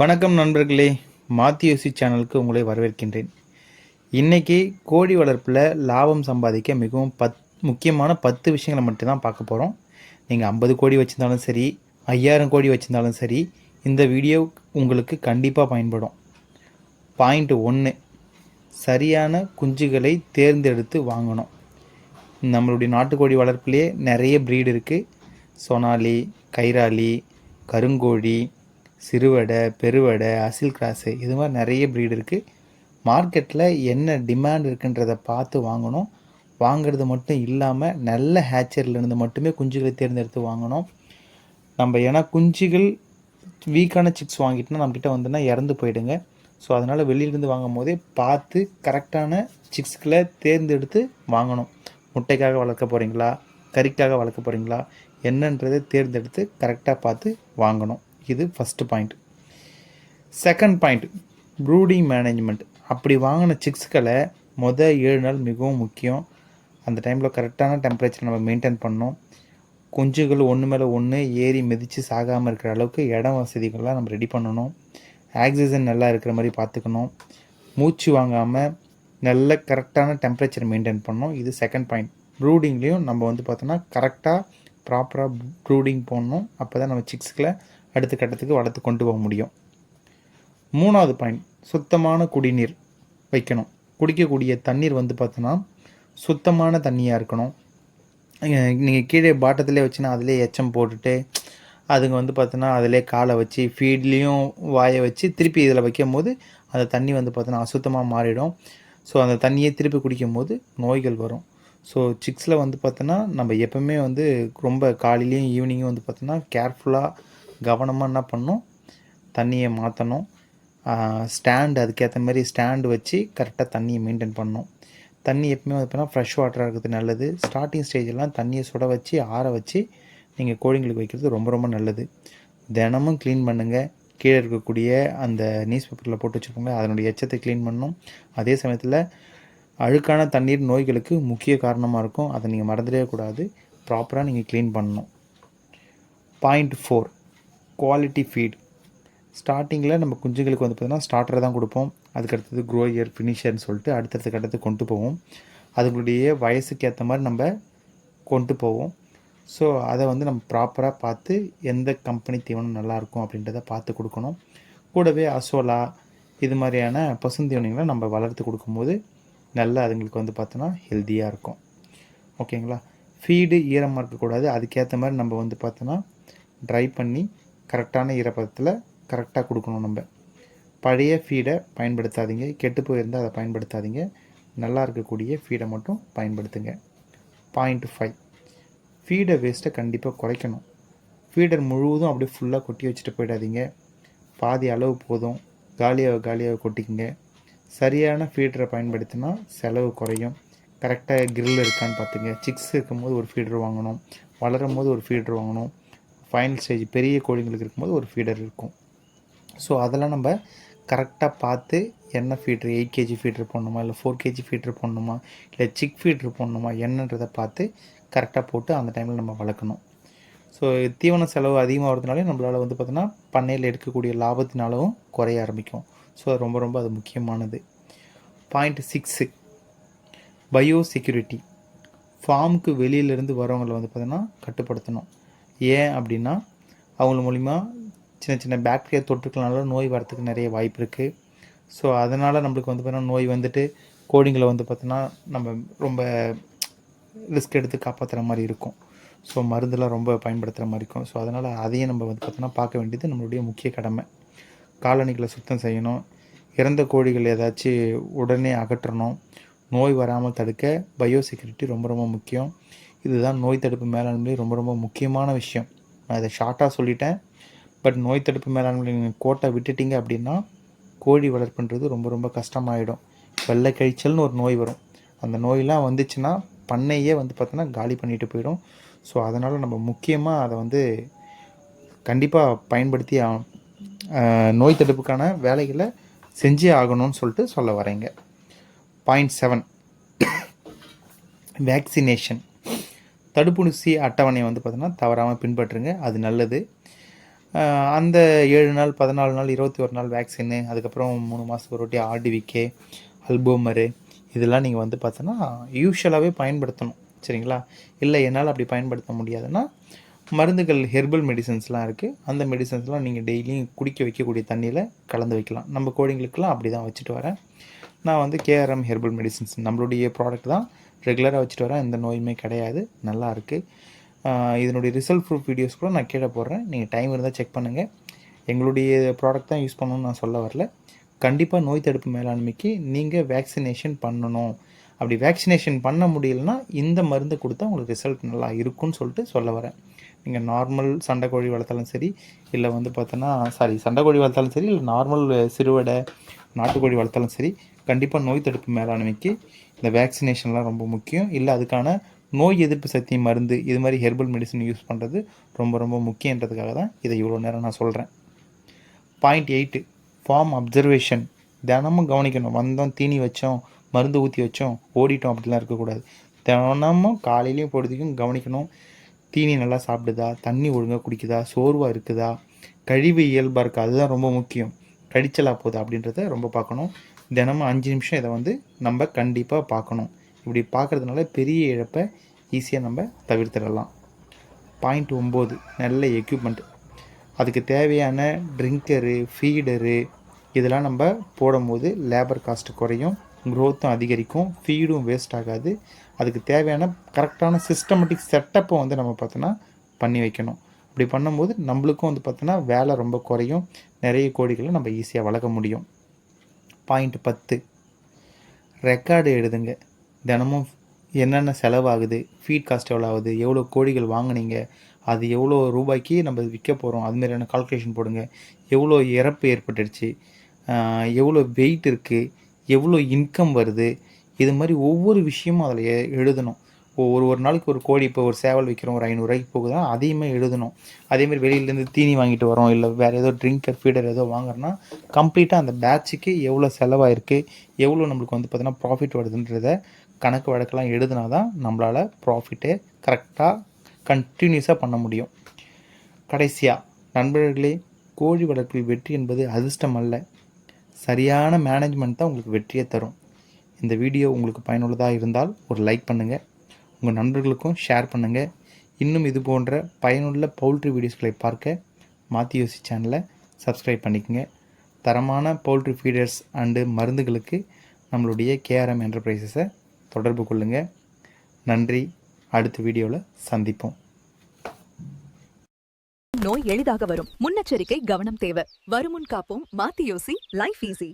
வணக்கம் நண்பர்களே, மாத்தியோசி சேனலுக்கு உங்களை வரவேற்கின்றேன். இன்னைக்கு கோழி வளர்ப்பில் லாபம் சம்பாதிக்க மிகவும் முக்கியமான 10 விஷயங்களை மட்டும் தான் பார்க்க போகிறோம். நீங்கள் 50 கோடி வச்சுருந்தாலும் சரி, 5000 கோடி வச்சுருந்தாலும் சரி, இந்த வீடியோ உங்களுக்கு கண்டிப்பாக பயன்படும். பாயிண்ட் 1, சரியான குஞ்சுகளை தேர்ந்தெடுத்து வாங்கணும். நம்மளுடைய நாட்டுக்கோழி வளர்ப்பிலே நிறைய ப்ரீடு இருக்குது. சொனாலி, கைராலி, கருங்கோழி, சிறுவடை, பெருவடை, அசில் கிராஸு, இது மாதிரி நிறைய ப்ரீடு இருக்குது. மார்க்கெட்டில் என்ன டிமாண்ட் இருக்குன்றதை பார்த்து வாங்கணும். வாங்கிறது மட்டும் இல்லாமல் நல்ல ஹேச்சர்லேருந்து மட்டுமே குஞ்சுகளை தேர்ந்தெடுத்து வாங்கணும். ஏன்னா குஞ்சுகள் வீக்கான சிக்ஸ் வாங்கிட்டோன்னா நம்மக்கிட்ட வந்துன்னா இறந்து போயிடுங்க. ஸோ அதனால் வெளியிலேருந்து வாங்கும் போதே பார்த்து கரெக்டான சிக்ஸ்களை தேர்ந்தெடுத்து வாங்கணும். முட்டைக்காக வளர்க்க போகிறீங்களா, கறிக்காக வளர்க்க போகிறீங்களா, என்னன்றதை தேர்ந்தெடுத்து கரெக்டாக பார்த்து வாங்கணும். இது first point. Second point, ப்ரூடிங் management. அப்படி வாங்கின சிக்ஸ்களை 7 நாள் மிகவும் முக்கியம். அந்த டைமில் கரெக்டான டெம்பரேச்சர் நம்ம மெயின்டைன் பண்ணணும். குஞ்சுகள் ஒன்று மேலே ஒன்று ஏறி மிதித்து சாகாமல் இருக்கிற அளவுக்கு இடம் வசதிகள்லாம் நம்ம ரெடி பண்ணணும். ஆக்சிஜன் நல்லா இருக்கிற மாதிரி பார்த்துக்கணும். மூச்சு வாங்காமல் நல்ல கரெக்டான டெம்பரேச்சர் மெயின்டைன் பண்ணணும். இது செகண்ட் பாயிண்ட். ப்ரூடிங்லேயும் நம்ம பார்த்தோன்னா கரெக்டாக ப்ராப்பராக ப்ரூடிங் போடணும். அப்போ தான் நம்ம சிக்ஸ்களை அடுத்த கட்டத்துக்கு வளர்த்து கொண்டு போக முடியும். 3வது பாயிண்ட், சுத்தமான குடிநீர் வைக்கணும். குடிக்கக்கூடிய தண்ணீர் பார்த்தோன்னா சுத்தமான தண்ணியாக இருக்கணும். நீங்கள் கீழே பாட்டத்திலே வச்சுன்னா அதிலே எச்சம் போட்டுட்டு அதுங்க பார்த்தோன்னா அதிலே காலை வச்சு ஃபீட்லேயும் வாயை வச்சு திருப்பி இதில் வைக்கும் போது அந்த தண்ணி பார்த்தோன்னா அசுத்தமாக மாறிடும். ஸோ அந்த தண்ணியை திருப்பி குடிக்கும் போது நோய்கள் வரும். ஸோ சிக்ஸில் பார்த்தோன்னா நம்ம எப்போவுமே ரொம்ப காலையிலையும் ஈவினிங்கும் பார்த்தோன்னா கேர்ஃபுல்லாக கவனமாக என்ன பண்ணணும், தண்ணியை மாற்றணும். ஸ்டாண்டு அதுக்கேற்ற மாதிரி ஸ்டாண்டு வச்சு கரெக்டாக தண்ணியை மெயின்டைன் பண்ணணும். தண்ணி எப்பவுமே பார்த்தோன்னா ஃப்ரெஷ் வாட்டராக இருக்கிறது நல்லது. ஸ்டார்டிங் ஸ்டேஜெல்லாம் தண்ணியை சுட வச்சு ஆற வச்சு நீங்கள் கோழிங்களுக்கு வைக்கிறது ரொம்ப ரொம்ப நல்லது. தினமும் க்ளீன் பண்ணுங்கள். கீழே இருக்கக்கூடிய அந்த நியூஸ் பேப்பரில் போட்டு வச்சுருக்கோங்க, அதனுடைய எச்சத்தை க்ளீன் பண்ணணும். அதே சமயத்தில் அழுக்கான தண்ணீர் நோய்களுக்கு முக்கிய காரணமாக இருக்கும். அதை நீங்கள் மறந்துடவே கூடாது. ப்ராப்பராக நீங்கள் க்ளீன் பண்ணணும். Point 4, quality feed. ஸ்டார்டிங்கில் நம்ம குஞ்சுங்களுக்கு பார்த்தோன்னா ஸ்டார்டரை தான் கொடுப்போம். அதுக்கடுத்தது க்ரோயர், ஃபினிஷர்னு சொல்லிட்டு அடுத்தடுத்த கட்டத்துக்கு கொண்டு போவோம். அதுங்களுடைய வயசுக்கு ஏற்ற மாதிரி நம்ம கொண்டு போவோம். ஸோ அதை நம்ம ப்ராப்பராக பார்த்து எந்த கம்பெனி தீவனம் நல்லாயிருக்கும் அப்படின்றத பார்த்து கொடுக்கணும். கூடவே அசோலா இது மாதிரியான பசுந்தீவனங்களை நம்ம வளர்த்து கொடுக்கும்போது நல்லா அதுங்களுக்கு பார்த்தோன்னா ஹெல்த்தியாக இருக்கும். ஓகேங்களா. ஃபீடு ஈரமாக இருக்கக்கூடாது. அதுக்கேற்ற மாதிரி நம்ம பார்த்தோன்னா ட்ரை பண்ணி கரெக்டான ஈரப்பதத்தில் கரெக்டாக கொடுக்கணும். நம்ம பழைய ஃபீடை பயன்படுத்தாதீங்க. கெட்டு போயிருந்தால் அதை பயன்படுத்தாதீங்க. நல்லா இருக்கக்கூடிய ஃபீடை மட்டும் பயன்படுத்துங்க. பாயிண்ட் 5, ஃபீடை வேஸ்ட்டை கண்டிப்பாக குறைக்கணும். ஃபீடர் முழுவதும் அப்படியே ஃபுல்லாக கொட்டி வச்சுட்டு போயிடாதீங்க. பாதி அளவு போதும், காலியாக கொட்டிக்குங்க. சரியான ஃபீடரை பயன்படுத்தினா செலவு குறையும். கரெக்டாக கிரில் இருக்கான்னு பார்த்துங்க. சிக்ஸ் இருக்கும்போது ஒரு ஃபீடர் வாங்கணும், வளரும் போது ஒரு ஃபீடர் வாங்கணும், ஃபைனல் ஸ்டேஜ் பெரிய கோழிங்களுக்கு இருக்கும்போது ஒரு ஃபீடர் இருக்கும். ஸோ அதெல்லாம் நம்ம கரெக்டாக பார்த்து என்ன ஃபீட்ரு, 8 கேஜி ஃபீட்ரு போடணுமா, இல்லை 4 கேஜி ஃபீட்ரு போடணுமா, இல்லை சிக் ஃபீட்ரு போடணுமா, என்னன்றதை பார்த்து கரெக்டாக போட்டு அந்த டைமில் நம்ம வளர்க்கணும். ஸோ தீவன செலவு அதிகமாக வரதுனாலே நம்மளால் பார்த்தோன்னா பண்ணையில் எடுக்கக்கூடிய லாபத்தினாலும் குறைய ஆரம்பிக்கும். ஸோ ரொம்ப ரொம்ப அது முக்கியமானது. Point 6, bio security. ஃபார்முக்கு வெளியிலேருந்து வரவங்களை பார்த்தோன்னா கட்டுப்படுத்தணும். ஏன் அப்படின்னா அவங்க மூலிமா சின்ன சின்ன பாக்டீரியா தொற்றுக்களால நோய் வரத்துக்கு நிறைய வாய்ப்பு இருக்குது. ஸோ அதனால் நம்மளுக்கு பார்த்தோன்னா நோய் கோழிங்களை பார்த்தோன்னா நம்ம ரொம்ப ரிஸ்க் எடுத்து காப்பாற்றுற மாதிரி இருக்கும். ஸோ மருந்தெல்லாம் ரொம்ப பயன்படுத்துகிற மாதிரி இருக்கும். ஸோ அதனால் அதையும் நம்ம பார்த்தோன்னா பார்க்க வேண்டியது நம்மளுடைய முக்கிய கடமை. காலனிகளை சுத்தம் செய்யணும். இறந்த கோழிகள் ஏதாச்சும் உடனே அகற்றணும். நோய் வராமல் தடுக்க பயோ செக்யூரிட்டி ரொம்ப ரொம்ப முக்கியம். இதுதான் நோய் தடுப்பு மேலாண்மை ரொம்ப ரொம்ப முக்கியமான விஷயம். நான் இதை ஷார்ட்டாக சொல்லிட்டேன். பட் நோய் தடுப்பு மேலாண்மை கோட்டை விட்டுட்டிங்க அப்படின்னா கோழி வளர்ப்புன்றது ரொம்ப ரொம்ப கஷ்டமாயிடும். வெள்ளை கழிச்சல்னு ஒரு நோய் வரும். அந்த நோயெலாம் வந்துச்சுன்னா பண்ணையே பார்த்தோன்னா காலி பண்ணிட்டு போயிடும். ஸோ அதனால் நம்ம முக்கியமாக அதை கண்டிப்பாக பயன்படுத்தி நோய் தடுப்புக்கான வேலைகளை செஞ்சே ஆகணும்னு சொல்லிட்டு சொல்ல வரேங்க. Point 7, vaccination. தடுப்பூசி அட்டவணையை பார்த்தோன்னா தவறாமல் பின்பற்றுங்க. அது நல்லது. அந்த 7 நாள், 14 நாள், 21 நாள் வேக்சினு, அதுக்கப்புறம் 3 மாதத்துக்கு ஒரு வாட்டி ஆர்டிவிகே, அல்போமரு இதெல்லாம் நீங்கள் வந்து பார்த்தோன்னா யூஷுவலாகவே பயன்படுத்தணும். சரிங்களா? இல்லை என்னால் அப்படி பயன்படுத்த முடியாதுன்னா, மருந்துகள் ஹெர்பல் மெடிசன்ஸ்லாம் இருக்குது. அந்த மெடிசன்ஸ்லாம் நீங்கள் டெய்லியும் குடிக்க வைக்கக்கூடிய தண்ணியில் கலந்து வைக்கலாம். நம்ம கோழிங்களுக்கெல்லாம் அப்படி தான் வச்சுட்டு வரேன். நான் வந்து கேஆர்எம் ஹெர்பல் மெடிசன்ஸ் நம்மளுடைய ப்ராடக்ட் தான் ரெகுலராக வச்சுட்டு வரேன். எந்த நோயுமே கிடையாது. நல்லாயிருக்கு. இதனுடைய ரிசல்ட் ப்ரூஃப் வீடியோஸ் கூட நான் கீழே போடுறேன். நீங்கள் டைம் இருந்தால் செக் பண்ணுங்கள். எங்களுடைய ப்ராடக்ட் தான் யூஸ் பண்ணணும்னு நான் சொல்ல வரல. கண்டிப்பாக நோய் தடுப்பு மேலாண்மைக்கு நீங்கள் வேக்சினேஷன் பண்ணணும். அப்படி வேக்சினேஷன் பண்ண முடியலன்னா இந்த மருந்து கொடுத்தா உங்களுக்கு ரிசல்ட் நல்லா இருக்கும்னு சொல்லிட்டு சொல்ல வரேன். நீங்கள் நார்மல் சண்டைக்கோழி வளர்த்தாலும் சரி, இல்லை வந்து பார்த்தோன்னா சண்டைக்கோழி வளர்த்தாலும் சரி, இல்லை நார்மல் சிறுவடை நாட்டுக்கோழி வளர்த்தாலும் சரி, கண்டிப்பாக நோய் தடுப்பு மேலாண்மைக்கு இந்த வேக்சினேஷன்லாம் ரொம்ப முக்கியம். இல்லை அதுக்கான நோய் எதிர்ப்பு சக்தி மருந்து இது மாதிரி ஹெர்பல் மெடிசன் யூஸ் பண்ணுறது ரொம்ப ரொம்ப முக்கியன்றதுக்காக தான் இதை இவ்வளோ நேரம் நான் சொல்கிறேன். Point 8 farm observation. தினமும் கவனிக்கணும். வந்தோம், தீனி வச்சோம், மருந்து ஊற்றி வச்சோம், ஓடிட்டோம் அப்படிலாம் இருக்கக்கூடாது. தினமும் காலையிலையும் பொழுதுக்கும் கவனிக்கணும். தீனி நல்லா சாப்பிடுதா, தண்ணி ஒழுங்காக குடிக்குதா, சோர்வாக இருக்குதா, கழிவு இயல்பாக இருக்கா, அதுதான் ரொம்ப முக்கியம். கடிச்சலாக போகுதா அப்படின்றத ரொம்ப பார்க்கணும். தினமும் 5 நிமிஷம் இதை வந்து நம்ம கண்டிப்பாக பார்க்கணும். இப்படி பார்க்குறதுனால பெரிய இழப்பை ஈஸியாக நம்ம தவிர்த்திடலாம். பாயிண்ட் 9 நல்ல எக்யூப்மெண்ட். அதுக்கு தேவையான ட்ரிங்கரு, ஃபீடரு இதெல்லாம் நம்ம போடும்போது லேபர் காஸ்ட்டு குறையும், க்ரோத்தும் அதிகரிக்கும், ஃபீடும் வேஸ்ட் ஆகாது. அதுக்கு தேவையான கரெக்டான சிஸ்டமேட்டிக் செட்டப்பை வந்து நம்ம பார்த்தோன்னா பண்ணி வைக்கணும். அப்படி பண்ணும்போது நம்மளுக்கும் வந்து பார்த்தோன்னா வேலை ரொம்ப குறையும். நிறைய கோழிகளை நம்ம ஈஸியாக வளர்க்க முடியும். பாயிண்ட் 10 ரெக்கார்டு எழுதுங்க. தினமும் என்னென்ன செலவாகுது, ஃபீட் காஸ்ட் எவ்வளோ ஆகுது, எவ்வளோ கோழிகள் வாங்கினீங்க, அது எவ்வளோ ரூபாய்க்கு நம்ம விற்க போகிறோம், அதுமாரியான கால்குலேஷன் போடுங்க. எவ்வளோ இறப்பு ஏற்பட்டுடுச்சு, எவ்வளோ வெயிட் இருக்குது, எவ்வளோ இன்கம் வருது, இது மாதிரி ஒவ்வொரு விஷயமும் அதில் எழுதணும். ஒரு நாளைக்கு ஒரு கோழி இப்போ ஒரு சேவல் விற்கிறோம், ஒரு 500 ரூபாய்க்கு போகுதுன்னா அதையுமே எழுதணும். அதேமாதிரி வெளியிலேருந்து தீனி வாங்கிட்டு வரோம், இல்லை வேறு ஏதோ ட்ரிங்கர் ஃபீடர் ஏதோ வாங்குறோன்னா கம்ப்ளீட்டாக அந்த பேட்சுக்கு எவ்வளோ செலவாயிருக்கு, எவ்வளோ நம்மளுக்கு வந்து பார்த்தீங்கன்னா ப்ராஃபிட் வருதுன்றத கணக்கு வழக்கெல்லாம் எழுதுனா தான் நம்மளால் ப்ராஃபிட்டே கரெக்டாக கண்டினியூஸாக பண்ண முடியும். கடைசியாக நண்பர்களே, கோழி வளர்ப்பில் வெற்றி என்பது அதிர்ஷ்டம் அல்ல, சரியான மேனேஜ்மெண்ட் தான் உங்களுக்கு வெற்றியை தரும். இந்த வீடியோ உங்களுக்கு பயனுள்ளதாக இருந்தால் ஒரு லைக் பண்ணுங்கள், உங்கள் நண்பர்களுக்கும் ஷேர் பண்ணுங்கள். இன்னும் இது போன்ற பயனுள்ள பவுல்ட்ரி வீடியோஸ்களை பார்க்க மாத்தியோசி சேனலை சப்ஸ்கிரைப் பண்ணிக்கோங்க. தரமான பவுல்ட்ரி ஃபீடர்ஸ் அண்டு மருந்துகளுக்கு நம்மளுடைய கேஆர்எம் என்டர்பிரைசஸை தொடர்பு கொள்ளுங்கள். நன்றி. அடுத்த வீடியோவில் சந்திப்போம். நோய் எளிதாக வரும். முன்னெச்சரிக்கை கவனம் தேவை. வருமுன் காப்போம். மாத்தியோசி லைஃப் ஈஸி.